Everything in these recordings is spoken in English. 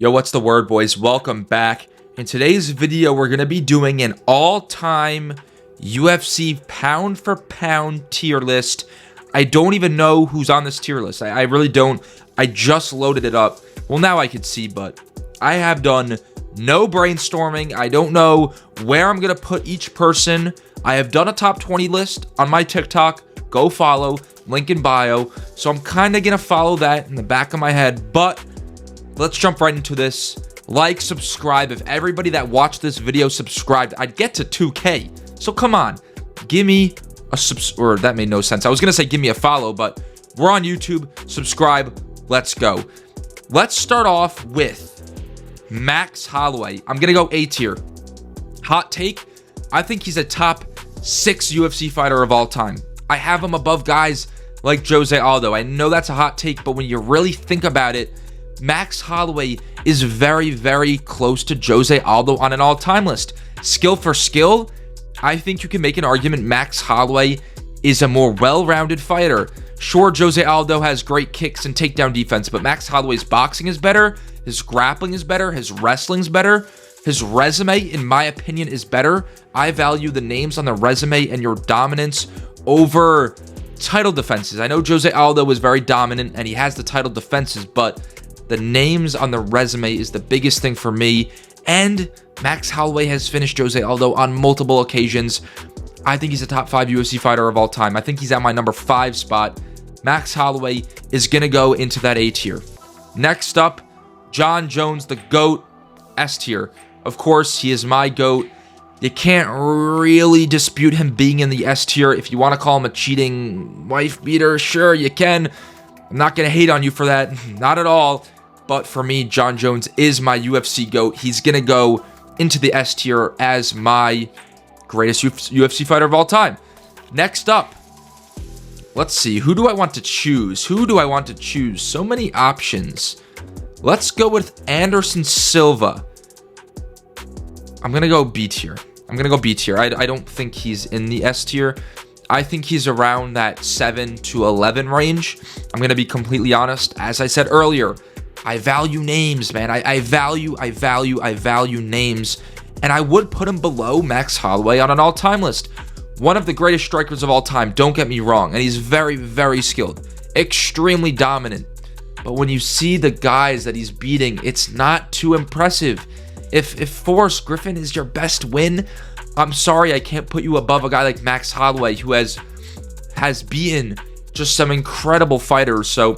Yo, what's the word, boys? Welcome back. In today's video, we're going to be doing an all-time UFC pound for pound tier list. I don't even know who's on this tier list. I really don't. I just loaded it up. Well, now I can see, but I have done no brainstorming. I don't know where I'm going to put each person. I have done a top 20 list on my TikTok. Go follow. Link in bio. So I'm kind of going to follow that in the back of my head, but let's jump right into this. Like, subscribe. If everybody that watched this video subscribed, I'd get to 2K. So come on, give me a or that made no sense. I was gonna say give me a follow, but we're on YouTube. Subscribe. Let's go. Let's start off with Max Holloway. I'm gonna go A tier. Hot take. I think he's a top 6 UFC fighter of all time. I have him above guys like Jose Aldo. I know that's a hot take, but when you really think about it, Max Holloway is very, very close to Jose Aldo on an all-time list. Skill for skill, I think you can make an argument Max Holloway is a more well-rounded fighter. Sure, Jose Aldo has great kicks and takedown defense, but Max Holloway's boxing is better, his grappling is better, his wrestling's better, his resume, in my opinion, is better. I value the names on the resume and your dominance over title defenses. I know Jose Aldo was very dominant and he has the title defenses, but the names on the resume is the biggest thing for me, and Max Holloway has finished Jose Aldo on multiple occasions. I think he's a top 5 UFC fighter of all time. I think he's at my number 5 spot. Max Holloway is going to go into that A tier. Next up, Jon Jones, the GOAT, S tier. Of course, he is my GOAT. You can't really dispute him being in the S tier. If you want to call him a cheating wife beater, sure, you can. I'm not going to hate on you for that. Not at all. But for me, Jon Jones is my UFC GOAT. He's going to go into the S tier as my greatest UFC fighter of all time. Next up, let's see. Who do I want to choose? So many options. Let's go with Anderson Silva. I'm going to go B tier. I don't think he's in the S tier. I think he's around that 7 to 11 range. I'm going to be completely honest. As I said earlier, I value names, man. I value names. And I would put him below Max Holloway on an all-time list. One of the greatest strikers of all time, don't get me wrong. And he's very, very skilled. Extremely dominant. But when you see the guys that he's beating, it's not too impressive. If Forrest Griffin is your best win, I'm sorry I can't put you above a guy like Max Holloway, who has beaten just some incredible fighters. So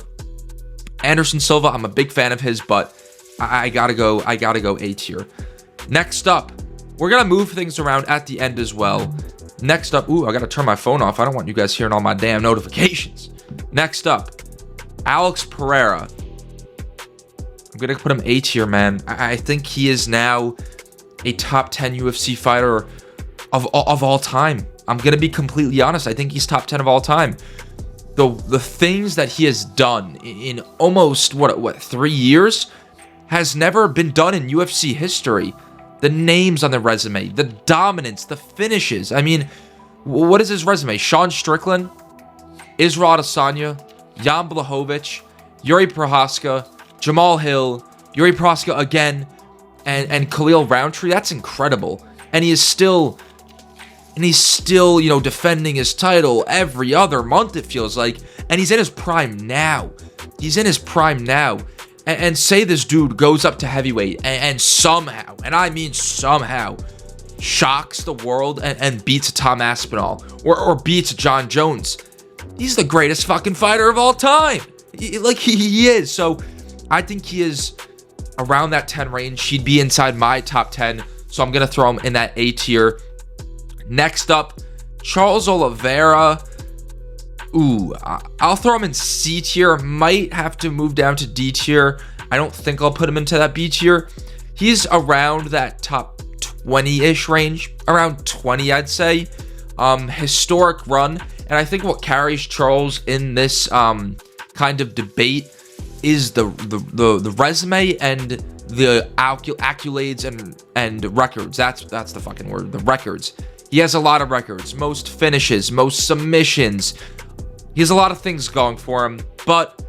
Anderson Silva, I'm a big fan of his, but I gotta go A tier. Next up, we're gonna move things around at the end as well. Next up, I gotta turn my phone off. I don't want you guys hearing all my damn notifications. Next up, Alex Pereira. I'm gonna put him A tier, man. I think he is now a top 10 UFC fighter of all time. I'm gonna be completely honest. I think he's top 10 of all time. The things that he has done in almost what 3 years has never been done in UFC history. The names on the resume, the dominance, the finishes. I mean, what is his resume? Sean Strickland, Israel Adesanya, Jan Blachowicz, Yuri Prochazka, Jamal Hill, Yuri Prochazka again, and Khalil Roundtree. That's incredible. And he's still, defending his title every other month, it feels like. And he's in his prime now. And say this dude goes up to heavyweight and somehow, and I mean somehow, shocks the world and beats Tom Aspinall or beats Jon Jones. He's the greatest fucking fighter of all time. He is. So I think he is around that 10 range. He'd be inside my top 10. So I'm going to throw him in that A tier. Next up, Charles Oliveira. I'll throw him in C tier. Might have to move down to D tier. I don't think I'll put him into that B tier. He's around that top 20-ish range. Around 20, I'd say. Historic run. And I think what carries Charles in this kind of debate is the resume and the accolades and records. That's the fucking word. The records. He has a lot of records. Most finishes, most submissions. He has a lot of things going for him, but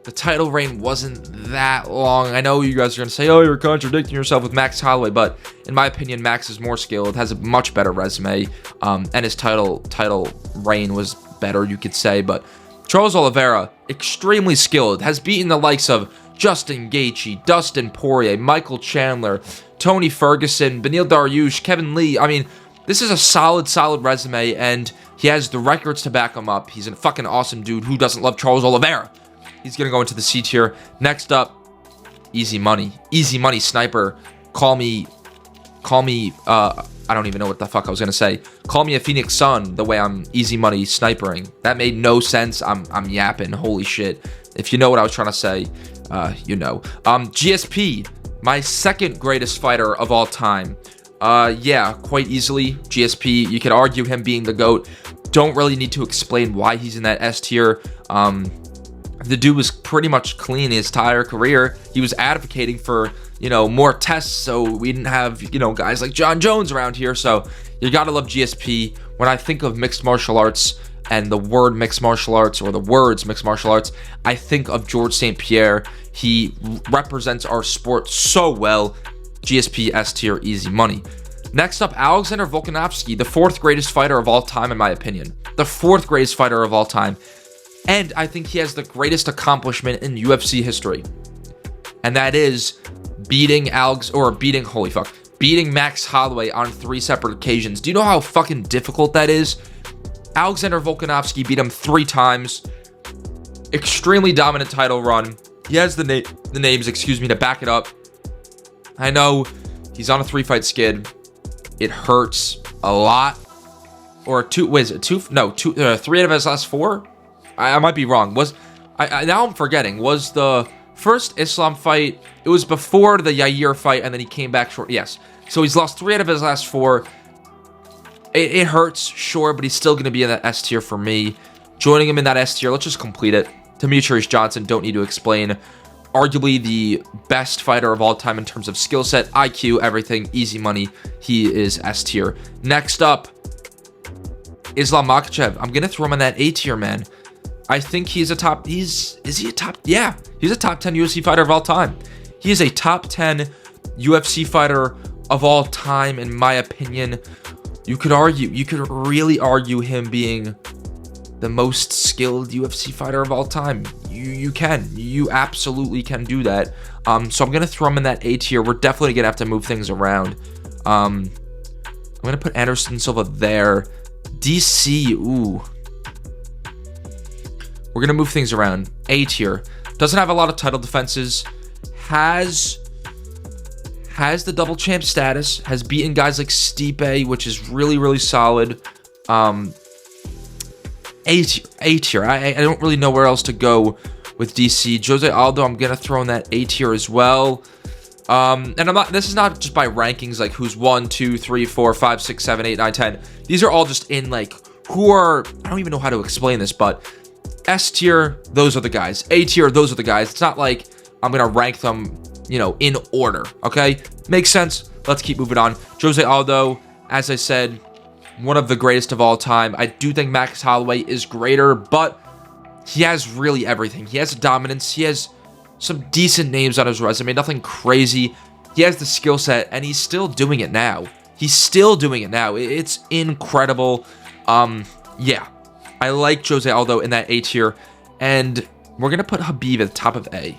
the title reign wasn't that long. I know you guys are going to say, oh, you're contradicting yourself with Max Holloway, but in my opinion, Max is more skilled, has a much better resume, and his title reign was better, you could say. But Charles Oliveira, extremely skilled, has beaten the likes of Justin Gaethje, Dustin Poirier, Michael Chandler, Tony Ferguson, Beneil Dariush, Kevin Lee. I mean, this is a solid resume, and he has the records to back him up. He's a fucking awesome dude. Who doesn't love Charles Oliveira? He's going to go into the C tier. Next up, easy money. Easy money sniper. Call me, I don't even know what the fuck I was going to say. Call me a Phoenix Sun the way I'm easy money snipering. That made no sense. I'm yapping. Holy shit. If you know what I was trying to say, you know. GSP, my second greatest fighter of all time. Yeah, quite easily. GSP, you could argue him being the GOAT. Don't really need to explain why he's in that S tier. The dude was pretty much clean his entire career. He was advocating for, you know, more tests, so we didn't have, you know, guys like Jon Jones around here. So you gotta love GSP. When I think of mixed martial arts and the word mixed martial arts or the words mixed martial arts, I think of George St. Pierre. He represents our sport so well. GSP S tier, easy money. Next up, Alexander Volkanovski, the fourth greatest fighter of all time, in my opinion. The fourth greatest fighter of all time. And I think he has the greatest accomplishment in UFC history. And that is beating Max Holloway on 3 separate occasions. Do you know how fucking difficult that is? Alexander Volkanovski beat him 3 times. Extremely dominant title run. He has the names, to back it up. I know he's on a 3-fight skid. It hurts a lot. Or 3 out of his last 4? I might be wrong. Now I'm forgetting. Was the first Islam fight? It was before the Yair fight, and then he came back short. Yes. So he's lost 3 out of his last 4. It hurts, sure, but he's still going to be in that S tier for me. Joining him in that S tier, let's just complete it. Demetrious Johnson, don't need to explain. Arguably the best fighter of all time in terms of skill set, IQ, everything, easy money. He is S tier. Next up, Islam Makhachev. I'm going to throw him in that A tier, man. I think he's a top... is he a top... Yeah, he's a top 10 UFC fighter of all time. He is a top 10 UFC fighter of all time, in my opinion. You could really argue him being the most skilled UFC fighter of all time. You absolutely can do that. So I'm going to throw him in that A tier. We're definitely going to have to move things around. I'm going to put Anderson Silva there. DC, ooh. We're going to move things around. A tier. Doesn't have a lot of title defenses. Has the double champ status. Has beaten guys like Stipe, which is really, really solid. A tier. I don't really know where else to go with DC. Jose Aldo, I'm going to throw in that A tier as well. And this is not just by rankings, like who's 1, 2, 3, 4, 5, 6, 7, 8, 9, 10. These are all just in like who are, I don't even know how to explain this, but S tier, those are the guys. A tier, those are the guys. It's not like I'm going to rank them, you know, in order, okay? Makes sense. Let's keep moving on. Jose Aldo, as I said, one of the greatest of all time. I do think Max Holloway is greater, but he has really everything. He has dominance. He has some decent names on his resume. Nothing crazy. He has the skill set, and he's still doing it now. It's incredible. Yeah. I like Jose Aldo in that A tier, and we're going to put Khabib at the top of A.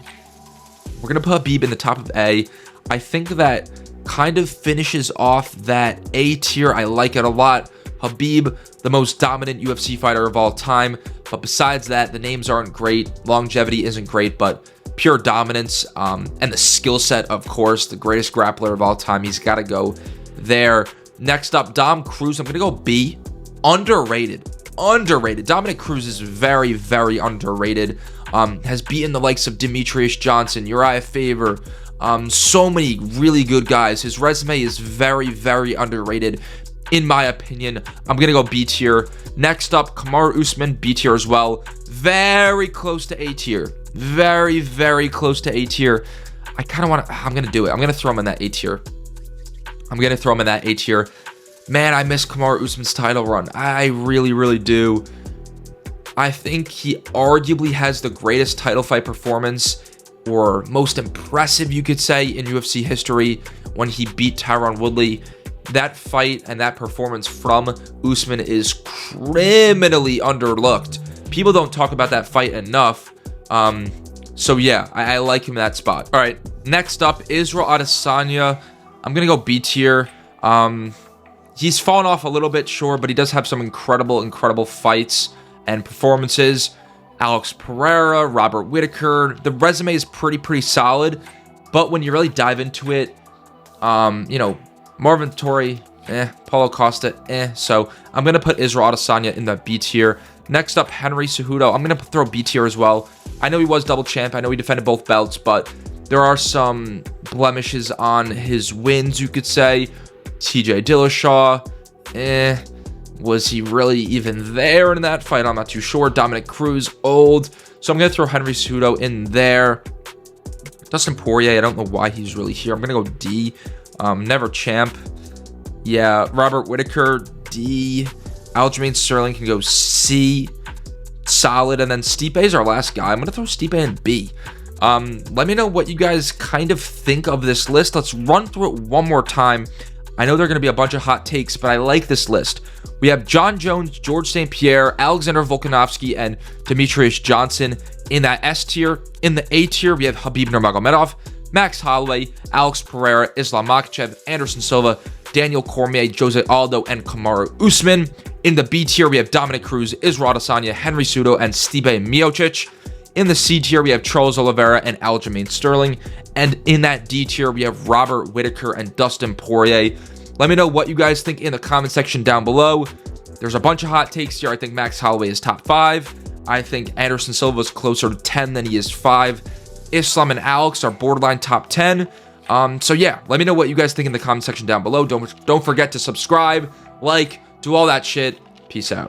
I think that kind of finishes off that A tier. I like it a lot. Khabib, the most dominant UFC fighter of all time, but besides that, the names aren't great. Longevity isn't great, but pure dominance, and the skill set, of course, the greatest grappler of all time. He's got to go there. Next up, Dom Cruz. I'm going to go B. Underrated. Dominic Cruz is very, very underrated. Has beaten the likes of Demetrious Johnson, Uriah Faber, so many really good guys. His resume is very, very underrated, in my opinion. I'm going to go B tier. Next up, Kamaru Usman, B tier as well. Very close to A tier. Very, very close to A tier. I kind of want to... I'm going to do it. I'm going to throw him in that A tier. Man, I miss Kamaru Usman's title run. I really, really do. I think he arguably has the greatest title fight performance, or most impressive, you could say, in UFC history when he beat Tyron Woodley. That fight and that performance from Usman is criminally underlooked. People don't talk about that fight enough. So yeah, I like him in that spot. All right, next up, Israel Adesanya. I'm gonna go B tier. He's fallen off a little bit, sure, but he does have some incredible fights and performances. Alex Pereira, Robert Whittaker. The resume is pretty solid, but when you really dive into it, you know, Marvin Vettori, Paulo Costa, So I'm gonna put Israel Adesanya in the B tier. Next up, Henry Cejudo. I'm gonna throw B tier as well. I know he was double champ. I know he defended both belts, but there are some blemishes on his wins, you could say. TJ Dillashaw, was he really even there in that fight? I'm not too sure. Dominic Cruz, old. So I'm going to throw Henry Cejudo in there. Dustin Poirier, I don't know why he's really here. I'm going to go D. Never champ. Yeah, Robert Whittaker, D. Aljamain Sterling can go C. Solid. And then Stipe is our last guy. I'm going to throw Stipe in B. Let me know what you guys kind of think of this list. Let's run through it one more time. I know there are going to be a bunch of hot takes, but I like this list. We have Jon Jones, George St. Pierre, Alexander Volkanovski, and Demetrious Johnson in that S tier. In the A tier, we have Khabib Nurmagomedov, Max Holloway, Alex Pereira, Islam Makhachev, Anderson Silva, Daniel Cormier, Jose Aldo, and Kamaru Usman. In the B tier, we have Dominic Cruz, Israel Adesanya, Henry Cejudo, and Stipe Miocic. In the C tier, we have Charles Oliveira and Aljamain Sterling. And in that D tier, we have Robert Whittaker and Dustin Poirier. Let me know what you guys think in the comment section down below. There's a bunch of hot takes here. I think Max Holloway is top 5. I think Anderson Silva is closer to 10 than he is 5. Islam and Alex are borderline top 10. So yeah, let me know what you guys think in the comment section down below. Don't forget to subscribe, like, do all that shit. Peace out.